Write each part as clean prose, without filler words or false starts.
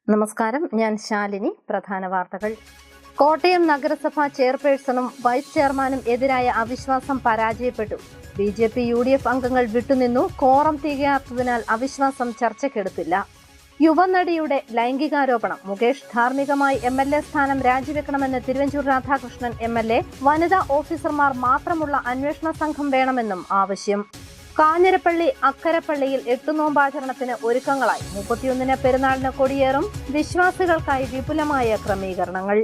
നമസ്കാരം, ഞാൻ ശാലിനി. പ്രധാന വാർത്തകൾ. കോട്ടയം നഗരസഭാ ചെയർപേഴ്സണും വൈസ് ചെയർമാനും എതിരായ അവിശ്വാസം പരാജയപ്പെട്ടു. ബി.ജെ.പി. യു.ഡി.എഫ്. അംഗങ്ങൾ വിട്ടുനിന്നു. കോറം തികയാത്തതിനാൽ അവിശ്വാസം ചർച്ചയ്ക്കെടുത്തില്ല. യുവനടിയുടെ ലൈംഗികാരോപണം. മുകേഷ് ധാർമ്മികമായി എം.എൽ.എ. സ്ഥാനം രാജിവെക്കണമെന്ന് തിരുവഞ്ചൂർ രാധാകൃഷ്ണൻ എം.എൽ.എ. വനിതാ ഓഫീസർമാർ മാത്രമുള്ള അന്വേഷണ സംഘം വേണമെന്നും ആവശ്യം. കാഞ്ഞിരപ്പള്ളി അക്കരപ്പള്ളിയിൽ എട്ടുനോമ്പാചരണത്തിന് ഒരുക്കങ്ങളായി. 31-ന് പെരുന്നാളിന് കൊടിയേറും. വിശ്വാസികൾക്കായി വിപുലമായ ക്രമീകരണങ്ങൾ.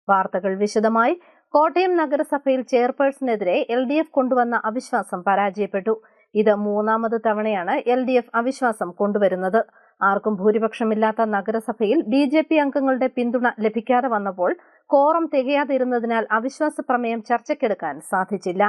വാർത്തകൾ വിശദമായി. കോട്ടയം നഗരസഭയിൽ ചെയർപേഴ്സണെതിരെ LDF കൊണ്ടുവന്ന അവിശ്വാസം പരാജയപ്പെട്ടു. ഇത് 3ാമത് തവണയാണ് LDF അവിശ്വാസം കൊണ്ടുവരുന്നത്. ആർക്കും ഭൂരിപക്ഷമില്ലാത്ത നഗരസഭയിൽ BJP അംഗങ്ങളുടെ പിന്തുണ ലഭിക്കാതെ വന്നപ്പോൾ കോറം തികയാതിരുന്നതിനാൽ അവിശ്വാസ പ്രമേയം ചർച്ചയ്ക്കെടുക്കാൻ സാധിച്ചില്ല.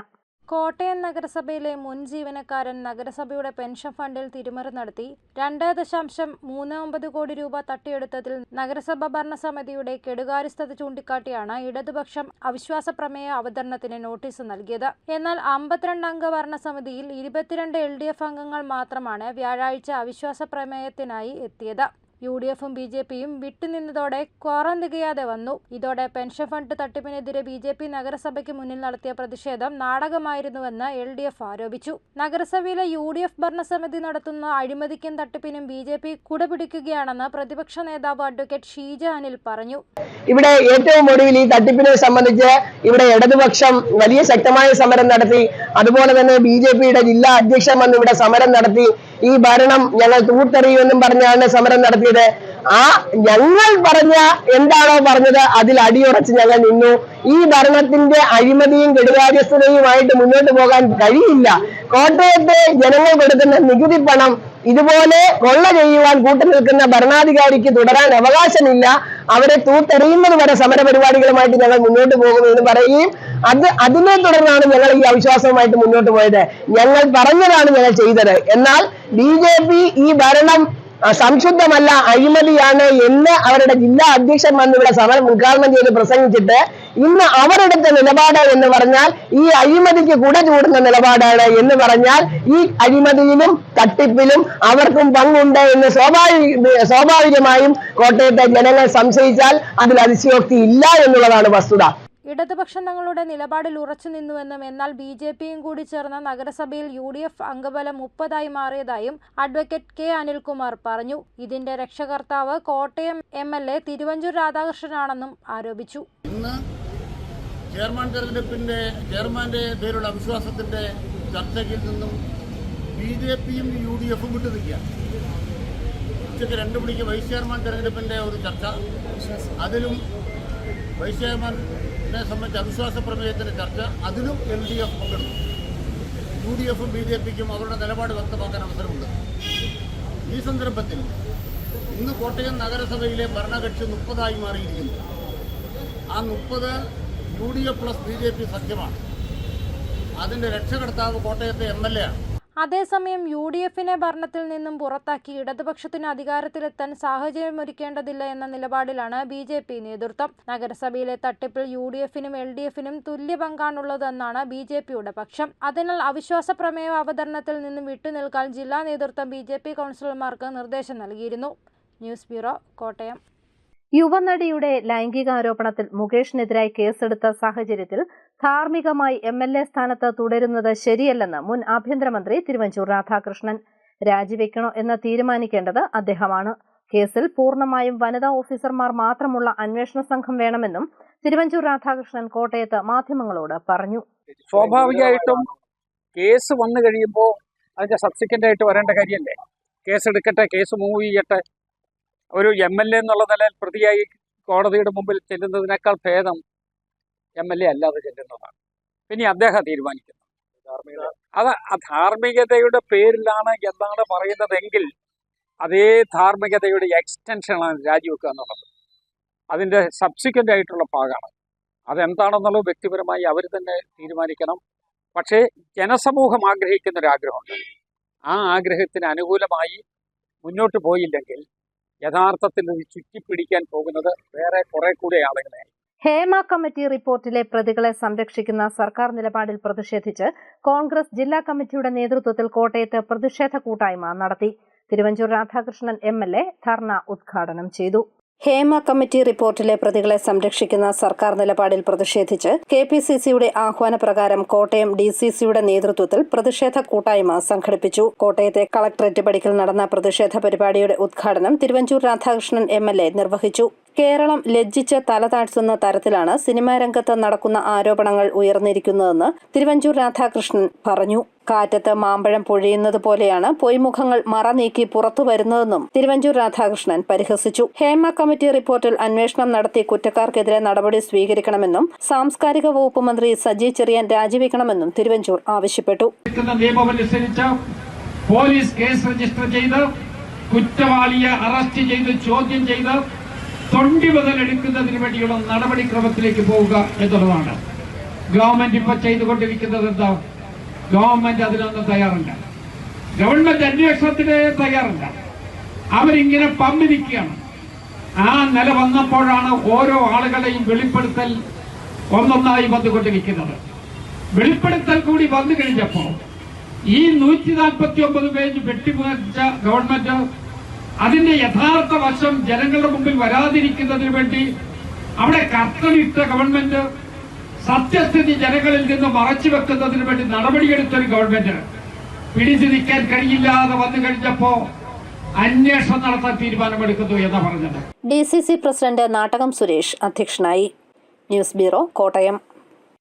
കോട്ടയം നഗരസഭയിലെ മുൻ ജീവനക്കാരൻ നഗരസഭയുടെ പെൻഷൻ ഫണ്ടിൽ തിരിമറി നടത്തി 2.39 കോടി രൂപ തട്ടിയെടുത്തതിൽ നഗരസഭ ഭരണസമിതിയുടെ കെടുകാര്യസ്ഥത ചൂണ്ടിക്കാട്ടിയാണ് ഇടതുപക്ഷം അവിശ്വാസ പ്രമേയ അവതരണത്തിന് നോട്ടീസ് നൽകിയത്. എന്നാൽ 52 അംഗ ഭരണസമിതിയിൽ 22 LDF അംഗങ്ങൾ മാത്രമാണ് വ്യാഴാഴ്ച അവിശ്വാസ പ്രമേയത്തിനായി എത്തിയത്. UDF-ഉം BJP-യും വിട്ടുനിന്നതോടെ ക്വാറം തികയാതെ വന്നു. ഇതോടെ പെൻഷൻ ഫണ്ട് തട്ടിപ്പിനെതിരെ BJP നഗരസഭയ്ക്ക് മുന്നിൽ നടത്തിയ പ്രതിഷേധം നാടകമായിരുന്നുവെന്ന് LDF ആരോപിച്ചു. നഗരസഭയിലെ UDF ഭരണസമിതി നടത്തുന്ന അഴിമതിക്കും തട്ടിപ്പിനും BJP കുടപിടിക്കുകയാണെന്ന് പ്രതിപക്ഷ നേതാവ് അഡ്വക്കേറ്റ് ഷീജ അനിൽ പറഞ്ഞു. ഇവിടെ ഏറ്റവും ഒടുവിൽ ഈ തട്ടിപ്പിനെ സംബന്ധിച്ച് ഇവിടെ ഇടതുപക്ഷം വലിയ ശക്തമായ സമരം നടത്തി. അതുപോലെ തന്നെ BJP-യുടെ ജില്ലാ അധ്യക്ഷൻ വന്ന് ഇവിടെ സമരം നടത്തി. ഈ ഭരണം ഞങ്ങൾ തൂത്തെറിയുമെന്നും പറഞ്ഞാണ് സമരം നടത്തിയത്. ആ ഞങ്ങൾ എന്താണോ പറഞ്ഞത് അതിൽ അടിയുറച്ച് ഞങ്ങൾ നിന്നു. ഈ ഭരണത്തിന്റെ അഴിമതിയും കെടുകാര്യസ്ഥതയുമായിട്ട് മുന്നോട്ട് പോകാൻ കഴിയില്ല. കോട്ടയത്തെ ജനങ്ങൾ കൊടുക്കുന്ന നികുതി പണം ഇതുപോലെ കൊള്ള ചെയ്യുവാൻ കൂട്ടുനിൽക്കുന്ന ഭരണാധികാരിക്ക് തുടരാൻ അവകാശമില്ല. അവരെ തൂത്തെറിയുന്നത് വരെ സമരപരിപാടികളുമായിട്ട് ഞങ്ങൾ മുന്നോട്ട് പോകുന്നു എന്ന് പറയുകയും അതിനെ തുടർന്നാണ് ഞങ്ങൾ ഈ അവിശ്വാസവുമായിട്ട് മുന്നോട്ട് പോയത്. ഞങ്ങൾ പറഞ്ഞതാണ് ഞങ്ങൾ ചെയ്തത്. എന്നാൽ BJP ഈ ഭരണം സംശുദ്ധമല്ല, അഴിമതിയാണ് എന്ന് അവരുടെ ജില്ലാ അധ്യക്ഷൻ വന്ന് ഇവിടെ സമരം ഉദ്ഘാടനം ചെയ്ത് പ്രസംഗിച്ചിട്ട് ഇന്ന് അവരെടുത്ത നിലപാട് എന്ന് പറഞ്ഞാൽ ഈ അഴിമതിക്ക് കുട ചൂടുന്ന നിലപാടാണ് എന്ന് പറഞ്ഞാൽ ഈ അഴിമതിയിലും തട്ടിപ്പിലും അവർക്കും പങ്കുണ്ട് എന്ന് സ്വാഭാവികമായും കോട്ടയത്തെ ജനങ്ങൾ സംശയിച്ചാൽ അതിൽ അതിശയോക്തി ഇല്ല എന്നുള്ളതാണ് വസ്തുത. ഇടതുപക്ഷം തങ്ങളുടെ നിലപാടിൽ ഉറച്ചു നിന്നുവെന്നും എന്നാൽ BJP-യും കൂടി ചേർന്ന നഗരസഭയിൽ UDF അംഗബലം 30 മാറിയതായും അഡ്വക്കേറ്റ് K. അനിൽകുമാർ പറഞ്ഞു. ഇതിന്റെ രക്ഷകർത്താവ് കോട്ടയം MLA തിരുവഞ്ചൂർ രാധാകൃഷ്ണനാണെന്നും ആരോപിച്ചു. ഇന്ന് ചെയർമാന്റെ പേരുള്ള അവിശ്വാസത്തിന്റെ ചർച്ചയിൽ നിന്നും BJP-യും UDF-ഉം വിട്ടു നിൽക്കുക. ഉച്ചയ്ക്ക് 2 മണിക്ക് വൈസ് ചെയർമാൻ തെരഞ്ഞെടുപ്പിന്റെ ഒരു ചർച്ച, അതിലും വൈസ് ചെയർമാനെ സംബന്ധിച്ച് അവിശ്വാസ പ്രമേയത്തിന്റെ ചർച്ച, അതിലും LDF പങ്കെടുത്തു. UDF-ഉം BJP-ക്കും അവരുടെ നിലപാട് വ്യക്തമാക്കാൻ അവസരമുണ്ട്. ഈ സന്ദർഭത്തിൽ ഇന്ന് കോട്ടയം നഗരസഭയിലെ ഭരണകക്ഷി 30 മാറിയിരിക്കുന്നു. ആ 30 UDF പ്ലസ് BJP സഖ്യമാണ്. അതിന്റെ രക്ഷകർത്താവ് കോട്ടയത്തെ MLA ആണ്. അതേസമയം UDF-നെ ഭരണത്തിൽ നിന്നും പുറത്താക്കി ഇടതുപക്ഷത്തിന് അധികാരത്തിലെത്താൻ സാഹചര്യമൊരുക്കേണ്ടതില്ല എന്ന നിലപാടിലാണ് BJP നേതൃത്വം. നഗരസഭയിലെ തട്ടിപ്പിൽ UDF-നും LDF-നും തുല്യ പങ്കാണുള്ളതെന്നാണ് BJP-യുടെ പക്ഷം. അതിനാൽ അവിശ്വാസ പ്രമേയ അവതരണത്തിൽ നിന്നും വിട്ടുനിൽക്കാൻ ജില്ലാ നേതൃത്വം BJP കൗൺസിലർമാർക്ക് നിർദ്ദേശം നൽകിയിരുന്നു. News bureau, Kottayam. യുവനടിയുടെ ലൈംഗികാരോപണത്തിൽ മുകേഷിനെതിരായി കേസെടുത്ത സാഹചര്യത്തിൽ ധാർമ്മികമായി MLA സ്ഥാനത്ത് തുടരുന്നത് ശരിയല്ലെന്ന് മുൻ ആഭ്യന്തരമന്ത്രി തിരുവഞ്ചൂർ രാധാകൃഷ്ണൻ. രാജിവെക്കണോ എന്ന് തീരുമാനിക്കേണ്ടത് അദ്ദേഹമാണ്. കേസിൽ പൂർണ്ണമായും വനിതാ ഓഫീസർമാർ മാത്രമുള്ള അന്വേഷണ സംഘം വേണമെന്നും തിരുവഞ്ചൂർ രാധാകൃഷ്ണൻ കോട്ടയത്ത് മാധ്യമങ്ങളോട് പറഞ്ഞു. സ്വാഭാവികമായിട്ടും കേസ് വന്നു കഴിയുമ്പോൾ അതിന്റെ സബ്സിക്വന്റ് ആയിട്ട് വരേണ്ട കാര്യമല്ലേ. കേസെടുക്കട്ടെ, കേസ് മൂവ് ചെയ്യട്ടെ. ഒരു MLA എന്നുള്ള നിലയിൽ പ്രതിയായി കോടതിയുടെ മുമ്പിൽ ചെല്ലുന്നതിനേക്കാൾ ഭേദം MLA അല്ലാതെ ചെല്ലുന്നതാണ്. പിന്നെ അദ്ദേഹം തീരുമാനിക്കുന്നത്. അത് ധാർമ്മികതയുടെ പേരിലാണ് എന്നാണ് പറയുന്നതെങ്കിൽ അതേ ധാർമ്മികതയുടെ എക്സ്റ്റൻഷനാണ് രാജിവെക്കുക എന്നുള്ളത്. അതിൻ്റെ സബ്സിക്വൻ്റ് ആയിട്ടുള്ള ഭാഗമാണ്. അതെന്താണെന്നുള്ളത് വ്യക്തിപരമായി അവർ തന്നെ തീരുമാനിക്കണം. പക്ഷേ ജനസമൂഹം ആഗ്രഹിക്കുന്നൊരാഗ്രഹമുണ്ട്. ആ ആഗ്രഹത്തിന് അനുകൂലമായി മുന്നോട്ട് പോയില്ലെങ്കിൽ യഥാർത്ഥത്തിൽ ഇത് ചുറ്റിപ്പിടിക്കാൻ പോകുന്നത് വേറെ കുറെ കൂടി ആളുകളെ. ഹേമ കമ്മിറ്റി റിപ്പോർട്ടിലെ പ്രതികളെ സംരക്ഷിക്കുന്ന സർക്കാർ നിലപാടിൽ പ്രതിഷേധിച്ച് കോൺഗ്രസ് ജില്ലാ കമ്മിറ്റിയുടെ നേതൃത്വത്തിൽ കോട്ടയത്ത് പ്രതിഷേധ കൂട്ടായ്മ നടത്തി. തിരുവഞ്ചൂർ രാധാകൃഷ്ണൻ MLA ധർണ ഉദ്ഘാടനം ചെയ്തു. ഹേമ കമ്മിറ്റി റിപ്പോർട്ടിലെ പ്രതികളെ സംരക്ഷിക്കുന്ന സർക്കാർ നിലപാടിൽ പ്രതിഷേധിച്ച് KPCCയുടെ ആഹ്വാനപ്രകാരം കോട്ടയം DCCയുടെ നേതൃത്വത്തിൽ പ്രതിഷേധ കൂട്ടായ്മ സംഘടിപ്പിച്ചു. കോട്ടയത്തെ കളക്ടറേറ്റ് പടിക്കൽ നടന്ന പ്രതിഷേധ പരിപാടിയുടെ ഉദ്ഘാടനം തിരുവഞ്ചൂർ രാധാകൃഷ്ണൻ MLA നിർവഹിച്ചു. കേരളം ലജ്ജിച്ച് തലതാഴ്ത്തുന്ന തരത്തിലാണ് സിനിമാ രംഗത്ത് നടക്കുന്ന ആരോപണങ്ങൾ ഉയർന്നിരിക്കുന്നതെന്ന് തിരുവഞ്ചൂർ രാധാകൃഷ്ണൻ പറഞ്ഞു. കാറ്റത്ത് മാമ്പഴം പൊഴിയുന്നത് പോലെയാണ് പൊയ്മുഖങ്ങൾ മറ നീക്കി പുറത്തു വരുന്നതെന്നും തിരുവഞ്ചൂർ രാധാകൃഷ്ണൻ പരിഹസിച്ചു. ഹേമ കമ്മിറ്റി റിപ്പോർട്ടിൽ അന്വേഷണം നടത്തി കുറ്റക്കാർക്കെതിരെ നടപടി സ്വീകരിക്കണമെന്നും സാംസ്കാരിക വകുപ്പ് മന്ത്രി സജി ചെറിയാൻ രാജിവെക്കണമെന്നും തിരുവഞ്ചൂർ ആവശ്യപ്പെട്ടു. നിയമമനുസരിച്ച് പോലീസ് കേസ് രജിസ്റ്റർ ചെയ്ത് കുറ്റവാളിയെ അറസ്റ്റ് ചെയ്ത് ചോദ്യം ചെയ്ത് തൊണ്ടി മുതലെടുക്കുന്നതിന് വേണ്ടിയുള്ള നടപടിക്രമത്തിലേക്ക് പോവുക എന്നുള്ളതാണ്. ഗവൺമെന്റ് ഇപ്പൊ ചെയ്തുകൊണ്ടിരിക്കുന്നത് എന്താ? ഗവൺമെന്റ് അതിനൊന്നും തയ്യാറല്ല. ഗവൺമെന്റ് അന്വേഷണത്തിന് തയ്യാറല്ല. അവരിങ്ങനെ പമ്പിരിക്കുകയാണ്. ആ നില വന്നപ്പോഴാണ് ഓരോ ആളുകളെയും വെളിപ്പെടുത്തൽ ഒന്നൊന്നായി വന്നുകൊണ്ടിരിക്കുന്നത്. വെളിപ്പെടുത്തൽ കൂടി വന്നു കഴിഞ്ഞപ്പോൾ ഈ 149 പേജ് വെട്ടിമുറിച്ച ഗവൺമെന്റ് അതിന്റെ യഥാർത്ഥ വശം ജനങ്ങളുടെ മുമ്പിൽ വരാതിരിക്കുന്നതിന് വേണ്ടി അവിടെ കർത്തനിട്ട ഗവൺമെന്റ് സത്യസ്ഥിതി ജനങ്ങളിൽ നിന്ന് മറച്ചു വെക്കുന്നതിന് വേണ്ടി നടപടിയെടുത്തൊരു ഗവൺമെന്റ് പിടിച്ചു നിൽക്കാൻ കഴിയില്ലാതെ വന്നു കഴിഞ്ഞപ്പോ അന്വേഷണം നടത്താൻ തീരുമാനമെടുക്കുന്നു എന്ന് പറഞ്ഞത്. DCC പ്രസിഡന്റ് നാട്ടകം സുരേഷ് അധ്യക്ഷനായി. News bureau, Kottayam.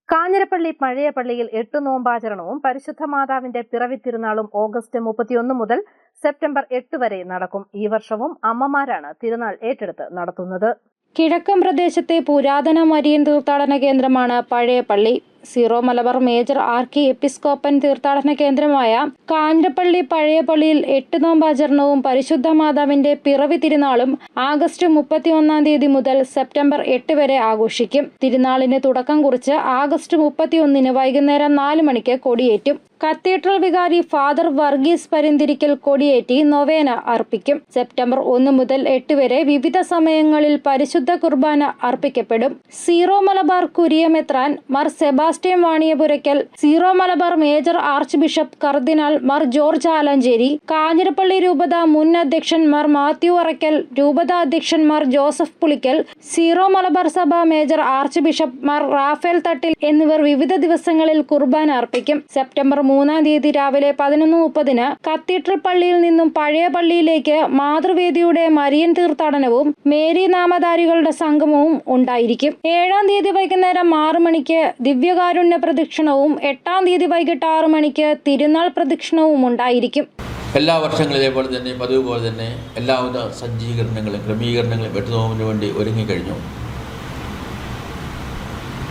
കാഞ്ഞിരപ്പള്ളി പഴയ പള്ളിയിൽ 8 നോമ്പാചരണവും പരിശുദ്ധ മാതാവിന്റെ പിറവി തിരുനാളും ഓഗസ്റ്റ് 31 മുതൽ സെപ്റ്റംബർ 8 വരെ നടക്കും. ഈ വർഷവും അമ്മമാരാണ് തിരുനാൾ ഏറ്റെടുത്ത് നടത്തുന്നത്. കിഴക്കൻ പ്രദേശത്തെ പുരാതന മരിയൻ തീർത്ഥാടന കേന്ദ്രമാണ് പഴയ പള്ളി. സീറോ മലബാർ മേജർ ആർക്കി എപ്പിസ്കോപ്പൻ തീർത്ഥാടന കേന്ദ്രമായ കാഞ്ഞിരപ്പള്ളി പഴയ പള്ളിയിൽ 8 നോമ്പാചരണവും പരിശുദ്ധ മാതാവിന്റെ പിറവി തിരുനാളും ആഗസ്റ്റ് 31 മുതൽ സെപ്റ്റംബർ 8 വരെ ആഘോഷിക്കും. തിരുനാളിന് തുടക്കം കുറിച്ച് ആഗസ്റ്റ് 31 വൈകുന്നേരം 4 മണിക്ക് കൊടിയേറ്റും. കത്തീഡ്രൽ വികാരി ഫാദർ വർഗീസ് പരിന്തിരിക്കൽ കൊടിയേറ്റി നൊവേന അർപ്പിക്കും. സെപ്റ്റംബർ 1 മുതൽ 8 വരെ വിവിധ സമയങ്ങളിൽ പരിശുദ്ധ കുർബാന അർപ്പിക്കപ്പെടും. സീറോ മലബാർ കുരിയമെത്രാൻ Mar Sebastian Vaniyapurackal, Syro Malabar major archbishop കർദിനാൾ മാർ ജോർജ് ആലഞ്ചേരി, കാഞ്ഞിരപ്പള്ളി രൂപത മുൻ അധ്യക്ഷൻ മാർ മാത്യു അറയ്ക്കൽ, രൂപത അധ്യക്ഷൻ മാർ ജോസഫ് പുളിക്കൽ, സീറോ മലബാർ സഭ major archbishop Mar Raphael Thattil എന്നിവർ വിവിധ ദിവസങ്ങളിൽ കുർബാന അർപ്പിക്കും. സെപ്റ്റംബർ 3 രാവിലെ 11:30 കത്തീഡ്രൽ പള്ളിയിൽ നിന്നും പഴയ പള്ളിയിലേക്ക് മാതൃവേദിയുടെ മരിയൻ തീർത്ഥാടനവും മേരി നാമധാരികളുടെ സംഗമവും ഉണ്ടായിരിക്കും. 7 വൈകുന്നേരം 6 മണിക്ക് ദിവ്യകാരുണ്യ പ്രദക്ഷിണവും 8 വൈകിട്ട് 6 മണിക്ക് തിരുനാൾ പ്രദക്ഷിണവും ഉണ്ടായിരിക്കും. എല്ലാ വർഷങ്ങളിലെ പോലെ തന്നെ പതിവ് പോലെ തന്നെ എല്ലാവിധ സജ്ജീകരണങ്ങളും ക്രമീകരണങ്ങളും 8 നോമ്പിന് വേണ്ടി ഒരുങ്ങിക്കഴിഞ്ഞു.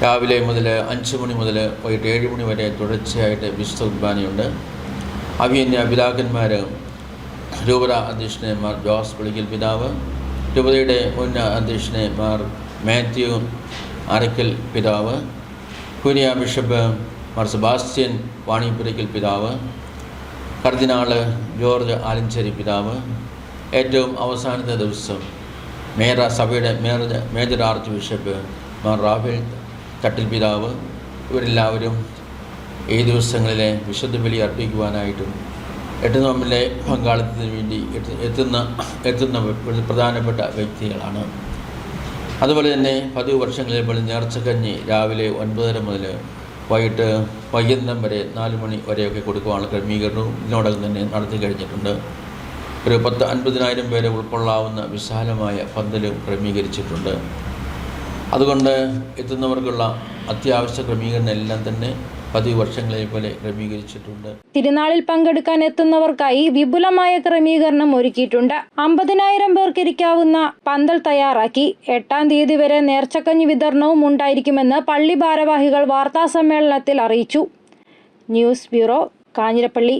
രാവിലെ മുതൽ 5 മണി മുതൽ വൈകിട്ട് 7 മണി വരെ തുടർച്ചയായിട്ട് വിശുദ്ധ കുർബാനയുണ്ട്. അഭിയന്യ പിതാക്കന്മാർ രൂപത അധ്യക്ഷനെ മാർ ജോസ് പുളിക്കൽ പിതാവ്, രൂപതയുടെ മുൻ അധ്യക്ഷനെ മാർ മാത്യു അറയ്ക്കൽ പിതാവ്, കുര്യ ബിഷപ്പ് മാർ സെബാസ്റ്റ്യൻ വാണിയപുരയ്ക്കൽ പിതാവ്, കർദിനാള് ജോർജ് ആലഞ്ചേരി പിതാവ്, ഏറ്റവും അവസാനത്തെ ദിവസം സഭയുടെ major archbishop Mar Raphael Thattil പിതാവ്, ഇവരെല്ലാവരും ഈ ദിവസങ്ങളിലെ വിശുദ്ധ ബലി അർപ്പിക്കുവാനായിട്ടും 8 നോമ്പിലെ പങ്കാളിത്തത്തിന് വേണ്ടി എത്തുന്ന പ്രധാനപ്പെട്ട വ്യക്തികളാണ്. അതുപോലെ തന്നെ 10 വർഷങ്ങളിൽ പോലെ നേർച്ചക്കഞ്ഞി രാവിലെ 9:30 മുതൽ വൈകിട്ട് വൈകുന്നേരം വരെ 4 മണി വരെയൊക്കെ കൊടുക്കുവാനുള്ള ക്രമീകരണവും ഇതിനോടകം തന്നെ നടത്തി കഴിഞ്ഞിട്ടുണ്ട്. ഒരു 50,000 പേരെ ഉൾക്കൊള്ളാവുന്ന വിശാലമായ പന്തലും ക്രമീകരിച്ചിട്ടുണ്ട്. അതുകൊണ്ട് എത്തുന്നവർക്കുള്ള അത്യാവശ്യ ക്രമീകരണം എല്ലാം തന്നെ 10 വർഷങ്ങളെ പോലെ ക്രമീകരിച്ചിട്ടുണ്ട്. തിരുനാളിൽ പങ്കെടുക്കാൻ എത്തുന്നവർക്കായി വിപുലമായ ക്രമീകരണം ഒരുക്കിയിട്ടുണ്ട്. 50,000 പേർക്ക് ഇരിക്കാവുന്ന പന്തൽ തയ്യാറാക്കി. 8 വരെ നേർച്ചക്കഞ്ഞി വിതരണവും ഉണ്ടായിരിക്കുമെന്ന് പള്ളി ഭാരവാഹികൾ വാർത്താസമ്മേളനത്തിൽ അറിയിച്ചു. News bureau, Kanjirappally.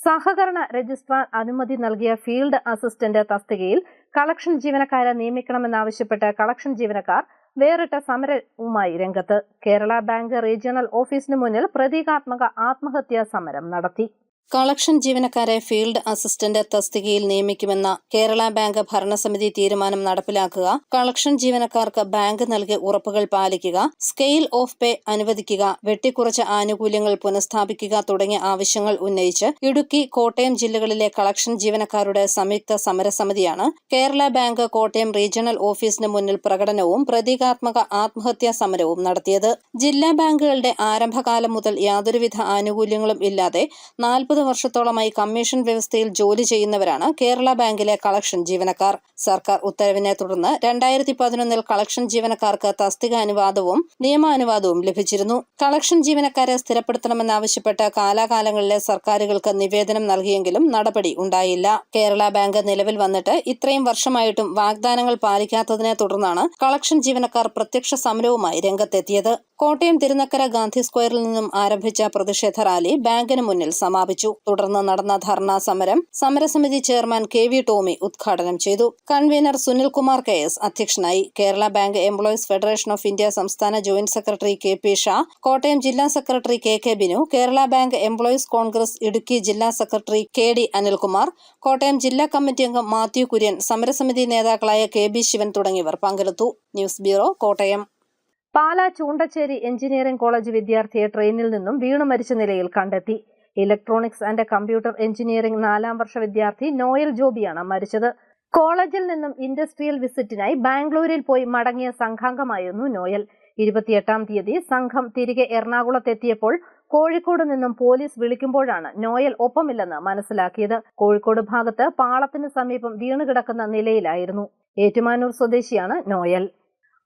സഹകരണ രജിസ്ട്രാർ അനുമതി നൽകിയ ഫീൽഡ് അസിസ്റ്റന്റ് തസ്തികയിൽ കളക്ഷൻ ജീവനക്കാരെ നിയമിക്കണമെന്നാവശ്യപ്പെട്ട് കളക്ഷൻ ജീവനക്കാർ വേറിട്ട സമരവുമായി രംഗത്ത്. കേരള ബാങ്ക് റീജിയണൽ ഓഫീസിന് മുന്നിൽ പ്രതീകാത്മക ആത്മഹത്യാ സമരം നടത്തി. കളക്ഷൻ ജീവനക്കാരെ ഫീൽഡ് അസിസ്റ്റന്റ് തസ്തികയിൽ നിയമിക്കുമെന്ന കേരള ബാങ്ക് ഭരണസമിതി തീരുമാനം നടപ്പിലാക്കുക, കളക്ഷൻ ജീവനക്കാർക്ക് ബാങ്ക് നൽകിയ ഉറപ്പുകൾ പാലിക്കുക, സ്കെയിൽ ഓഫ് പേ അനുവദിക്കുക, വെട്ടിക്കുറച്ച ആനുകൂല്യങ്ങൾ പുനഃസ്ഥാപിക്കുക തുടങ്ങിയ ആവശ്യങ്ങൾ ഉന്നയിച്ച് ഇടുക്കി, കോട്ടയം ജില്ലകളിലെ കളക്ഷൻ ജീവനക്കാരുടെ സംയുക്ത സമരസമിതിയാണ് കേരള ബാങ്ക് കോട്ടയം റീജിയണൽ ഓഫീസിന് മുന്നിൽ പ്രകടനവും പ്രതീകാത്മക ആത്മഹത്യാ സമരവും നടത്തിയത്. ജില്ലാ ബാങ്കുകളുടെ ആരംഭകാലം മുതൽ യാതൊരുവിധ ആനുകൂല്യങ്ങളും ഇല്ലാതെ 40 വർഷത്തോളമായി കമ്മീഷൻ വ്യവസ്ഥയിൽ ജോലി ചെയ്യുന്നവരാണ് കേരള ബാങ്കിലെ കളക്ഷൻ ജീവനക്കാർ. സർക്കാർ ഉത്തരവിനെ തുടർന്ന് 2011 കളക്ഷൻ ജീവനക്കാർക്ക് തസ്തിക അനുവാദവും നിയമാനുവാദവും ലഭിച്ചിരുന്നു. കളക്ഷൻ ജീവനക്കാരെ സ്ഥിരപ്പെടുത്തണമെന്നാവശ്യപ്പെട്ട് കാലാകാലങ്ങളിലെ സർക്കാരുകൾക്ക് നിവേദനം നൽകിയെങ്കിലും നടപടി ഉണ്ടായില്ല. കേരള ബാങ്ക് നിലവിൽ വന്നിട്ട് ഇത്രയും വർഷമായിട്ടും വാഗ്ദാനങ്ങൾ പാലിക്കാത്തതിനെ തുടർന്നാണ് കളക്ഷൻ ജീവനക്കാർ പ്രത്യക്ഷ സമരവുമായി രംഗത്തെത്തിയത്. കോട്ടയം തിരുനക്കര ഗാന്ധി സ്ക്വയറിൽ നിന്നും ആരംഭിച്ച പ്രതിഷേധ റാലി ബാങ്കിന് മുന്നിൽ സമാപിച്ചു. തുടർന്ന് നടന്ന ധർണാ സമരം സമരസമിതി ചെയർമാൻ KV ടോമി ഉദ്ഘാടനം ചെയ്തു. കൺവീനർ സുനിൽകുമാർ KS അധ്യക്ഷനായി. Kerala bank employees federation of India സംസ്ഥാന ജോയിന്റ് സെക്രട്ടറി KP ഷാ, കോട്ടയം ജില്ലാ secretary KK Binu, Kerala bank employees congress Idukki ജില്ലാ സെക്രട്ടറി KD അനിൽകുമാർ, കോട്ടയം ജില്ലാ കമ്മിറ്റി അംഗം മാത്യു കുര്യൻ, സമരസമിതി നേതാക്കളായ KB ശിവൻ തുടങ്ങിയവർ പങ്കെടുത്തു. News bureau, Kottayam. Pala Choondacherry engineering college വിദ്യാർത്ഥിയെ ട്രെയിനിൽ നിന്നും വീണു മരിച്ച നിലയിൽ കണ്ടെത്തി. ഇലക്ട്രോണിക്സ് ആൻഡ് കമ്പ്യൂട്ടർ എഞ്ചിനീയറിംഗ് 4ാം വർഷ വിദ്യാർത്ഥി നോയൽ ജോബിയാണ് മരിച്ചത്. കോളേജിൽ നിന്നും ഇൻഡസ്ട്രിയൽ വിസിറ്റിനായി ബാംഗ്ലൂരിൽ പോയി മടങ്ങിയ സംഘാംഗമായിരുന്നു നോയൽ. 28-ാം തീയതി സംഘം തിരികെ എറണാകുളത്തെത്തിയപ്പോൾ കോഴിക്കോട് നിന്നും പോലീസ് വിളിക്കുമ്പോഴാണ് നോയൽ ഒപ്പമില്ലെന്ന് മനസ്സിലാക്കിയത്. കോഴിക്കോട് ഭാഗത്ത് പാളത്തിന് സമീപം വീണുകിടക്കുന്ന നിലയിലായിരുന്നു. ഏറ്റുമാനൂർ സ്വദേശിയാണ് നോയൽ.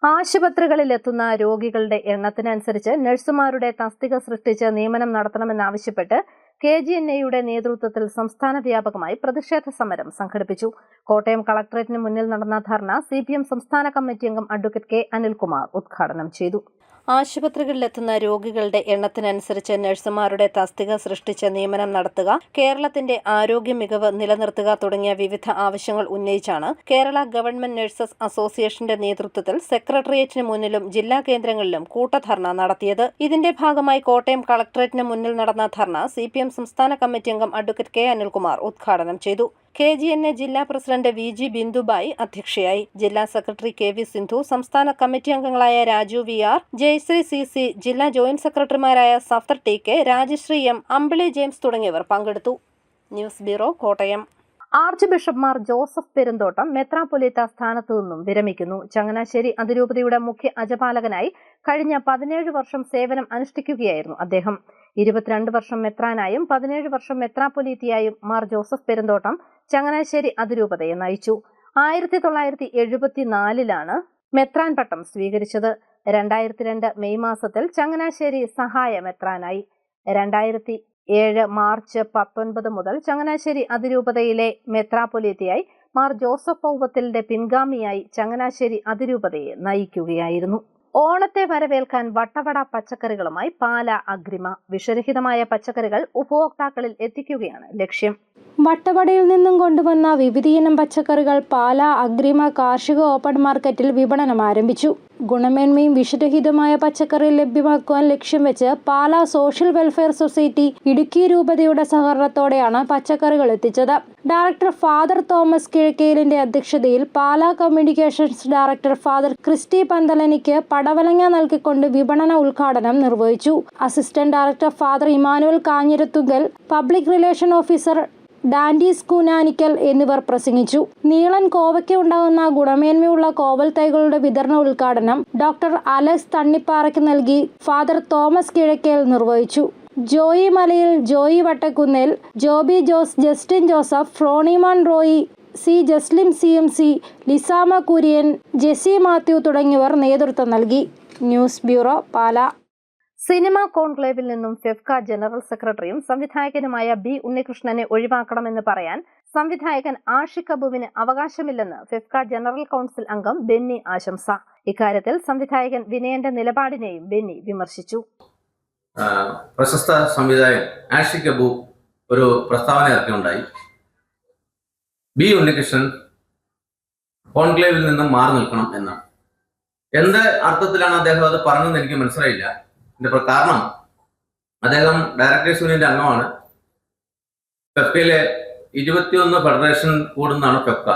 ആശുപത്രികളിലെത്തുന്ന രോഗികളുടെ എണ്ണത്തിനനുസരിച്ച് നഴ്സുമാരുടെ തസ്തിക സൃഷ്ടിച്ച് നിയമനം നടത്തണമെന്നാവശ്യപ്പെട്ട് KGNAയുടെ നേതൃത്വത്തിൽ സംസ്ഥാന വ്യാപകമായി പ്രതിഷേധ സമരം സംഘടിപ്പിച്ചു. കോട്ടയം കളക്ടറേറ്റിന് മുന്നിൽ നടന്ന ധർണ CPM സംസ്ഥാന കമ്മിറ്റി അംഗം അഡ്വക്കേറ്റ് K അനിൽകുമാർ ഉദ്ഘാടനം ചെയ്തു. ആശുപത്രികളിലെത്തുന്ന രോഗികളുടെ എണ്ണത്തിനനുസരിച്ച് നഴ്സുമാരുടെ തസ്തിക സൃഷ്ടിച്ച് നിയമനം നടത്തുക, കേരളത്തിന്റെ ആരോഗ്യ മികവ് നിലനിർത്തുക തുടങ്ങിയ വിവിധ ആവശ്യങ്ങൾ ഉന്നയിച്ചാണ് കേരള ഗവൺമെന്റ് നഴ്സസ് അസോസിയേഷന്റെ നേതൃത്വത്തിൽ സെക്രട്ടേറിയറ്റിന് മുന്നിലും ജില്ലാ കേന്ദ്രങ്ങളിലും കൂട്ടധർണ നടത്തിയത്. ഇതിന്റെ ഭാഗമായി കോട്ടയം കളക്ടറേറ്റിന് മുന്നിൽ നടന്ന ധർണ CPM സംസ്ഥാന കമ്മിറ്റി അംഗം അഡ്വക്കേറ്റ് K അനിൽകുമാർ ഉദ്ഘാടനം ചെയ്തു. KGNA ജില്ലാ പ്രസിഡന്റ് VG ബിന്ദുബായി അധ്യക്ഷയായി. ജില്ലാ സെക്രട്ടറി KV സിന്ധു, സംസ്ഥാന കമ്മിറ്റി അംഗങ്ങളായ രാജു VR, ജയശ്രീ CC, ജില്ലാ ജോയിന്റ് സെക്രട്ടറിമാരായ സഫർ TK, രാജശ്രീ M, അമ്പിളി ജെയിംസ് തുടങ്ങിയവർ പങ്കെടുത്തു. News bureau, Kottayam. Archbishop Joseph Perumthottam മെത്രാപ്പൊലീത്ത സ്ഥാനത്തു നിന്നും വിരമിക്കുന്നു. ചങ്ങനാശ്ശേരി അതിരൂപതയുടെ മുഖ്യ അജപാലകനായി കഴിഞ്ഞ 17 വർഷം സേവനം അനുഷ്ഠിക്കുകയായിരുന്നു അദ്ദേഹം. 22 വർഷം മെത്രാനായും 17 വർഷം മെത്രാപ്പൊലീത്തയായും മാർ ജോസഫ് പെരുന്തോട്ടം ചങ്ങനാശ്ശേരി അതിരൂപതയെ നയിച്ചു. 1974 മെത്രാൻ പട്ടം സ്വീകരിച്ചത്. 2002 മെയ് മാസത്തിൽ ചങ്ങനാശ്ശേരി സഹായ മെത്രാനായി. 2007 മാർച്ച് 19 മുതൽ ചങ്ങനാശ്ശേരി അതിരൂപതയിലെ മെത്രാപ്പൊലീത്തയായി മാർ ജോസഫ് പൗവത്തലിന്റെ പിൻഗാമിയായി ചങ്ങനാശ്ശേരി അതിരൂപതയെ നയിക്കുകയായിരുന്നു. ഓണത്തെ വരവേൽക്കാൻ വട്ടവട പച്ചക്കറികളുമായി പാല അഗ്രിമ. വിഷരഹിതമായ പച്ചക്കറികൾ ഉപഭോക്താക്കളിൽ എത്തിക്കുകയാണ് ലക്ഷ്യം. വട്ടവടയിൽ നിന്നും കൊണ്ടുവന്ന വിവിധയിനം പച്ചക്കറികൾ പാല അഗ്രിമ കാർഷിക ഓപ്പൺ മാർക്കറ്റിൽ വിപണനം ആരംഭിച്ചു. ഗുണമേന്മയും വിഷരഹിതമായ പച്ചക്കറി ലഭ്യമാക്കുവാൻ ലക്ഷ്യം വെച്ച് പാല സോഷ്യൽ വെൽഫെയർ സൊസൈറ്റി ഇടുക്കി രൂപതയുടെ സഹകരണത്തോടെയാണ് പച്ചക്കറികൾ എത്തിച്ചത്. ഡയറക്ടർ ഫാദർ തോമസ് കിഴക്കേലിന്റെ അധ്യക്ഷതയിൽ പാല കമ്മ്യൂണിക്കേഷൻസ് ഡയറക്ടർ ഫാദർ ക്രിസ്റ്റി പന്തലനിക്ക് പടവലങ്ങ നൽകിക്കൊണ്ട് വിപണന ഉദ്ഘാടനം നിർവഹിച്ചു. Assistant director father Emmanuel Kanjirathunkal, public relation officer dandies Koonanikkal എന്നിവർ പ്രസംഗിച്ചു. നീളൻ കോവയ്ക്ക് ഉണ്ടാകുന്ന ഗുണമേന്മയുള്ള കോവൽ തൈകളുടെ വിതരണ ഉദ്ഘാടനം ഡോക്ടർ അലക്സ് തണ്ണിപ്പാറയ്ക്ക് നൽകി ഫാദർ തോമസ് കിഴക്കേൽ നിർവഹിച്ചു. ജോയി മലയിൽ, ജോയി വട്ടക്കുന്നേൽ, ജോബി ജോസ്, ജസ്റ്റിൻ ജോസഫ്, ഫ്രോണിമോൻ റോയി, സി ജസ്ലിം CMC, ലിസാമ കുര്യൻ, ജെസി മാത്യു തുടങ്ങിയവർ നേതൃത്വം നൽകി. ന്യൂസ് ബ്യൂറോ, പാല. സിനിമാ കോൺക്ലേവിൽ നിന്നും ഫെഫ്ക ജനറൽ സെക്രട്ടറിയും സംവിധായകനുമായ B ഉണ്ണികൃഷ്ണനെ ഒഴിവാക്കണമെന്ന് പറയാൻ സംവിധായകൻ ആഷിഖ് അബുവിന് അവകാശമില്ലെന്ന് ഫെഫ്ക ജനറൽ കൗൺസിൽ അംഗം ബെന്നി ആശംസ. ഇക്കാര്യത്തിൽ സംവിധായകൻ വിനയന്റെ നിലപാടിനെയും ബെന്നി വിമർശിച്ചു. പ്രശസ്ത സംവിധായകൻ ആഷിഖ് അബു ഒരു പ്രസ്താവന ഇറക്കുകയുണ്ടായി. B ഉണ്ണികൃഷ്ണൻ കോൺക്ലേവിൽ നിന്നും മാറി നിൽക്കണം എന്നാണ്. എന്ത് അർത്ഥത്തിലാണ് അദ്ദേഹം അത് പറഞ്ഞതെന്ന് എനിക്ക് മനസ്സിലായില്ല. ഇതിന്റെ കാരണം അദ്ദേഹം ഡയറക്ടേഴ്സ് യൂണിയന്റെ അംഗമാണ്. ഫെഫ്കയിലെ 21 ഫെഡറേഷൻ കൂടുന്നതാണ് ഫെഫ്ക.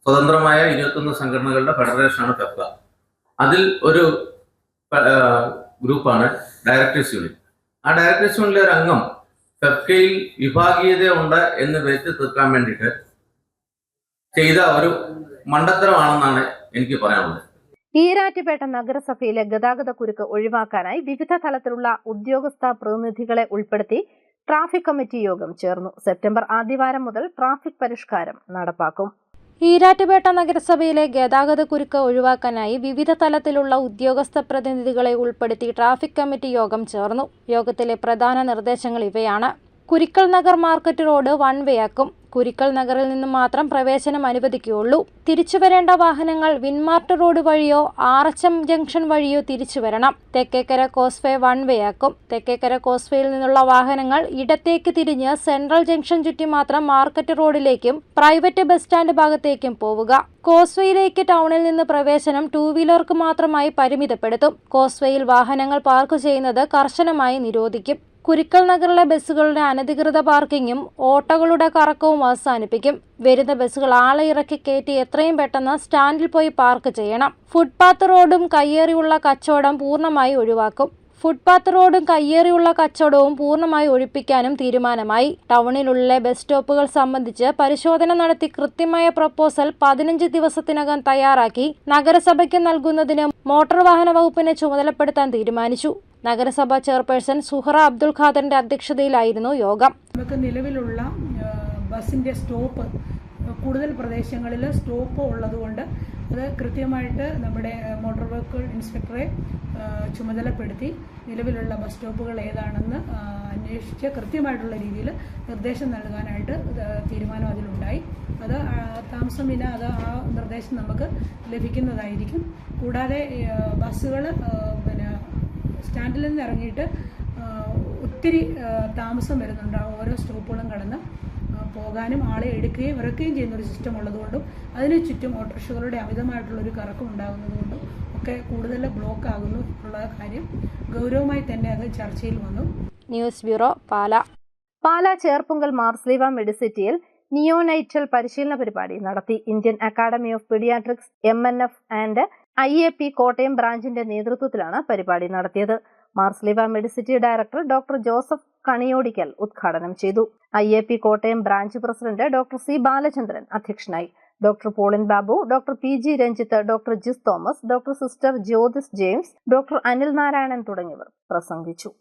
സ്വതന്ത്രമായ 21 സംഘടനകളുടെ ഫെഡറേഷനാണ് ഫെഫ്ക. അതിൽ ഒരു ഗ്രൂപ്പാണ് ഡയറക്ടേഴ്സ് യൂണിറ്റ്. ആ ഡയറക്ടേഴ്സ് യൂണിറ്റിലെ ഒരു അംഗം ഫെഫ്കയിൽ വിഭാഗീയത ഉണ്ട് എന്ന് വെച്ച് തീർക്കാൻ വേണ്ടിയിട്ട് ചെയ്ത ഒരു മണ്ടത്തരമാണെന്നാണ് എനിക്ക് പറയാനുള്ളത്. ഈരാറ്റുപേട്ട നഗരസഭയിലെ ഗതാഗത കുരുക്ക് ഒഴിവാക്കാനായി വിവിധ തലത്തിലുള്ള ഉദ്യോഗസ്ഥ പ്രതിനിധികളെ ഉൾപ്പെടുത്തി ട്രാഫിക് കമ്മിറ്റി യോഗം ചേർന്നു. സെപ്റ്റംബർ ആദ്യവാരം മുതൽ ട്രാഫിക് പരിഷ്കാരം നടപ്പാക്കും. ഈരാറ്റുപേട്ട നഗരസഭയിലെ ഗതാഗത കുരുക്ക് ഒഴിവാക്കാനായി വിവിധ തലത്തിലുള്ള ഉദ്യോഗസ്ഥ പ്രതിനിധികളെ ഉൾപ്പെടുത്തി ട്രാഫിക് കമ്മിറ്റി യോഗം ചേർന്നു. യോഗത്തിലെ പ്രധാന നിർദ്ദേശങ്ങൾ ഇവയാണ്. Kurikkal Nagar market road one way ആക്കും. കുരിക്കൽ നഗറിൽ നിന്ന് മാത്രം പ്രവേശനം അനുവദിക്കുകയുള്ളൂ. തിരിച്ചുവരേണ്ട വാഹനങ്ങൾ വിൻമാർട്ട് റോഡ് വഴിയോ RHM ജംഗ്ഷൻ വഴിയോ തിരിച്ചു വരണം. തെക്കേക്കര കോസ്വേ വൺ വേ ആക്കും. തെക്കേക്കര കോസ്വേയിൽ നിന്നുള്ള വാഹനങ്ങൾ ഇടത്തേക്ക് തിരിഞ്ഞ് സെൻട്രൽ ജംഗ്ഷൻ ചുറ്റി മാത്രം മാർക്കറ്റ് റോഡിലേക്കും പ്രൈവറ്റ് ബസ് സ്റ്റാൻഡ് ഭാഗത്തേക്കും പോവുക. കോസ്വേയിലേക്ക് ടൗണിൽ നിന്ന് പ്രവേശനം 2 വീലർക്ക് മാത്രമായി പരിമിതപ്പെടുത്തും. കോസ്വേയിൽ വാഹനങ്ങൾ പാർക്ക് ചെയ്യുന്നത് കർശനമായി നിരോധിക്കും. കുരിക്കൽ നഗറിലെ ബസ്സുകളുടെ അനധികൃത പാർക്കിങ്ങും ഓട്ടോകളുടെ കറക്കവും അവസാനിപ്പിക്കും. വരുന്ന ബസ്സുകൾ ആളെ ഇറക്കി കയറ്റി എത്രയും പെട്ടെന്ന് സ്റ്റാൻഡിൽ പോയി പാർക്ക് ചെയ്യണം. ഫുട്പാത്ത് റോഡും കയ്യേറിയുള്ള കച്ചവടം പൂർണ്ണമായി ഒഴിവാക്കും. ഫുട്പാത്ത് റോഡും കയ്യേറിയുള്ള കച്ചവടവും പൂർണ്ണമായി ഒഴിപ്പിക്കാനും തീരുമാനമായി. ടൗണിലുള്ള ബസ് സ്റ്റോപ്പുകൾ സംബന്ധിച്ച് പരിശോധന നടത്തി കൃത്യമായ പ്രപ്പോസൽ 15 ദിവസത്തിനകം തയ്യാറാക്കി നഗരസഭയ്ക്ക് നൽകുന്നതിന് മോട്ടോർ വാഹന വകുപ്പിനെ ചുമതലപ്പെടുത്താൻ തീരുമാനിച്ചു. നഗരസഭാ ചെയർപേഴ്സൺ സുഹറ അബ്ദുൽ ഖാദറിന്റെ അധ്യക്ഷതയിലായിരുന്നു യോഗം. നമുക്ക് നിലവിലുള്ള ബസിൻ്റെ സ്റ്റോപ്പ് കൂടുതൽ പ്രദേശങ്ങളിൽ സ്റ്റോപ്പ് ഉള്ളതുകൊണ്ട് അത് കൃത്യമായിട്ട് നമ്മുടെ മോട്ടോർ വെഹിക്കിൾ ഇൻസ്പെക്ടറെ ചുമതലപ്പെടുത്തി നിലവിലുള്ള ബസ് സ്റ്റോപ്പുകൾ ഏതാണെന്ന് അന്വേഷിച്ച് കൃത്യമായിട്ടുള്ള രീതിയിൽ നിർദ്ദേശം നൽകാനായിട്ട് തീരുമാനം അതിലുണ്ടായി. അത് താമസം വിന അത് ആ നിർദ്ദേശം നമുക്ക് ലഭിക്കുന്നതായിരിക്കും. കൂടാതെ ബസ്സുകൾ സ്റ്റാൻഡിൽ നിന്ന് ഇറങ്ങിയിട്ട് ഒത്തിരി താമസം വരുന്നുണ്ട്. ഓരോ സ്റ്റോപ്പുകളും കടന്ന് പോകാനും ആളെ എടുക്കുകയും ഇറക്കുകയും ചെയ്യുന്നൊരു സിസ്റ്റം ഉള്ളതുകൊണ്ടും അതിന് ചുറ്റും ഓട്ടോറിക്ഷകളുടെ അമിതമായിട്ടുള്ളൊരു കറക്കം ഉണ്ടാകുന്നതുകൊണ്ടും ഒക്കെ കൂടുതൽ ബ്ലോക്ക് ആകുന്നു ഉള്ള കാര്യം ഗൗരവമായി തന്നെ അത് ചർച്ചയിൽ വന്നു. News bureau, Pala. പാല ചേർപ്പുങ്കൽ മാർസ്ലീവ മെഡിസിറ്റിയിൽ നിയോനൈറ്റൽ പരിശീലന പരിപാടി നടത്തി. Indian academy of paediatrics MNF and IAP Kottayam ബ്രാഞ്ചിന്റെ നേതൃത്വത്തിലാണ് പരിപാടി നടത്തിയത്. Marsleeva medicity director doctor Joseph Kaniyodickal ഉദ്ഘാടനം ചെയ്തു. IAP Kottayam branch president doctor C Balachandran അധ്യക്ഷനായി. Doctor Paulin Babu, doctor PG Ranjith, doctor Jis Thomas, doctor sister Jyothis James, doctor Anil Narayanan തുടങ്ങിയവർ പ്രസംഗിച്ചു.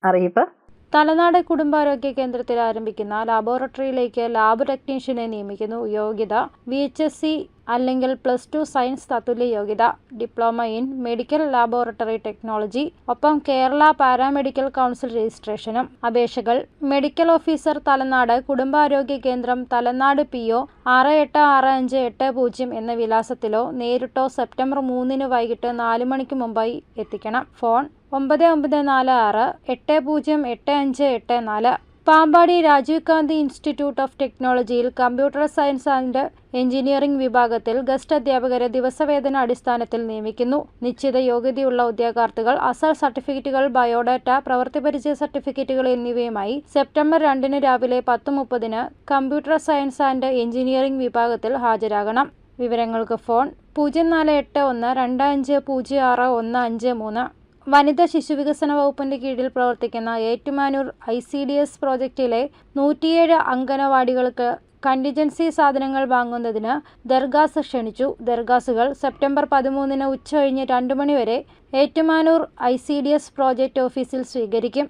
അറിയിപ്പ്: തലനാട് കുടുംബാരോഗ്യ കേന്ദ്രത്തിൽ ആരംഭിക്കുന്ന ലാബോറട്ടറിയിലേക്ക് ലാബ് ടെക്നീഷ്യനെ നിയമിക്കുന്നു. യോഗ്യത VHSC അല്ലെങ്കിൽ +2 സയൻസ് തത്തുല്യ യോഗ്യത, diploma in medical laboratory technology, ഒപ്പം കേരള പാരാമെഡിക്കൽ കൗൺസിൽ രജിസ്ട്രേഷനും. അപേക്ഷകൾ മെഡിക്കൽ ഓഫീസർ തലനാട് കുടുംബാരോഗ്യ കേന്ദ്രം, തലനാട് PO 686580 എന്ന വിലാസത്തിലോ നേരിട്ടോ സെപ്റ്റംബർ 3 വൈകിട്ട് 4 മണിക്ക് മുമ്പായി എത്തിക്കണം. Phone 9946 808584. Pampady Rajiv Gandhi institute of ടെക്നോളജിയിൽ കമ്പ്യൂട്ടർ സയൻസ് ആൻഡ് എഞ്ചിനീയറിംഗ് വിഭാഗത്തിൽ ഗസ്റ്റ് അധ്യാപകരെ ദിവസവേതന അടിസ്ഥാനത്തിൽ നിയമിക്കുന്നു. നിശ്ചിത യോഗ്യതയുള്ള ഉദ്യോഗാർത്ഥികൾ അസൽ സർട്ടിഫിക്കറ്റുകൾ, ബയോഡാറ്റ, പ്രവൃത്തിപരിചയ സർട്ടിഫിക്കറ്റുകൾ എന്നിവയുമായി സെപ്റ്റംബർ 2 രാവിലെ 10:30 കമ്പ്യൂട്ടർ സയൻസ് ആൻഡ് എഞ്ചിനീയറിംഗ് വിഭാഗത്തിൽ ഹാജരാകണം. വിവരങ്ങൾക്ക് ഫോൺ 0481 2506 വനിതാ ശിശുവികസന വകുപ്പിന്റെ കീഴിൽ പ്രവർത്തിക്കുന്ന ഏറ്റുമാനൂർ ICDS പ്രോജക്റ്റിലെ 107 അംഗനവാടികൾക്ക് കണ്ടിജൻസി സാധനങ്ങൾ വാങ്ങുന്നതിന് ദർഗാസ് ക്ഷണിച്ചു. ദർഗാസുകൾ സെപ്റ്റംബർ 13 ഉച്ചകഴിഞ്ഞ് 2 മണി വരെ ഏറ്റുമാനൂർ ICDS പ്രോജക്റ്റ് ഓഫീസിൽ സ്വീകരിക്കും.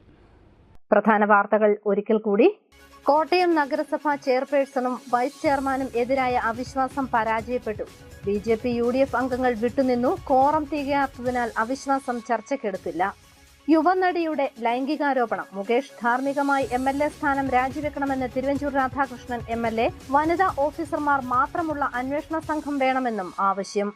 പ്രധാന വാർത്തകൾ ഒരിക്കൽ കൂടി. കോട്ടയം നഗരസഭാ ചെയർപേഴ്സണും വൈസ് ചെയർമാനും എതിരായ അവിശ്വാസം പരാജയപ്പെട്ടു. BJP UDF അംഗങ്ങൾ വിട്ടുനിന്നു. കോറം തികയാത്തതിനാൽ അവിശ്വാസം ചർച്ചയ്ക്കെടുത്തില്ല. യുവനടിയുടെ ലൈംഗികാരോപണം. മുകേഷ് ധാർമ്മികമായി MLA സ്ഥാനം രാജിവെക്കണമെന്ന് തിരുവഞ്ചൂർ രാധാകൃഷ്ണൻ MLA. വനിതാ ഓഫീസർമാർ മാത്രമുള്ള അന്വേഷണ സംഘം വേണമെന്നും ആവശ്യം.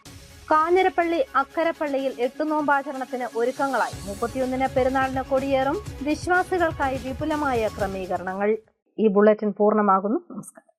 കാഞ്ഞിരപ്പള്ളി അക്കരപ്പള്ളിയിൽ 8 നോമ്പാചരണത്തിന് ഒരുക്കങ്ങളായി. 31 പെരുന്നാളിന് കൊടിയേറും. വിശ്വാസികൾക്കായി വിപുലമായ ക്രമീകരണങ്ങൾ. ഈ ബുള്ളറ്റിൻ പൂർണ്ണമാകുന്നു. നമസ്കാരം.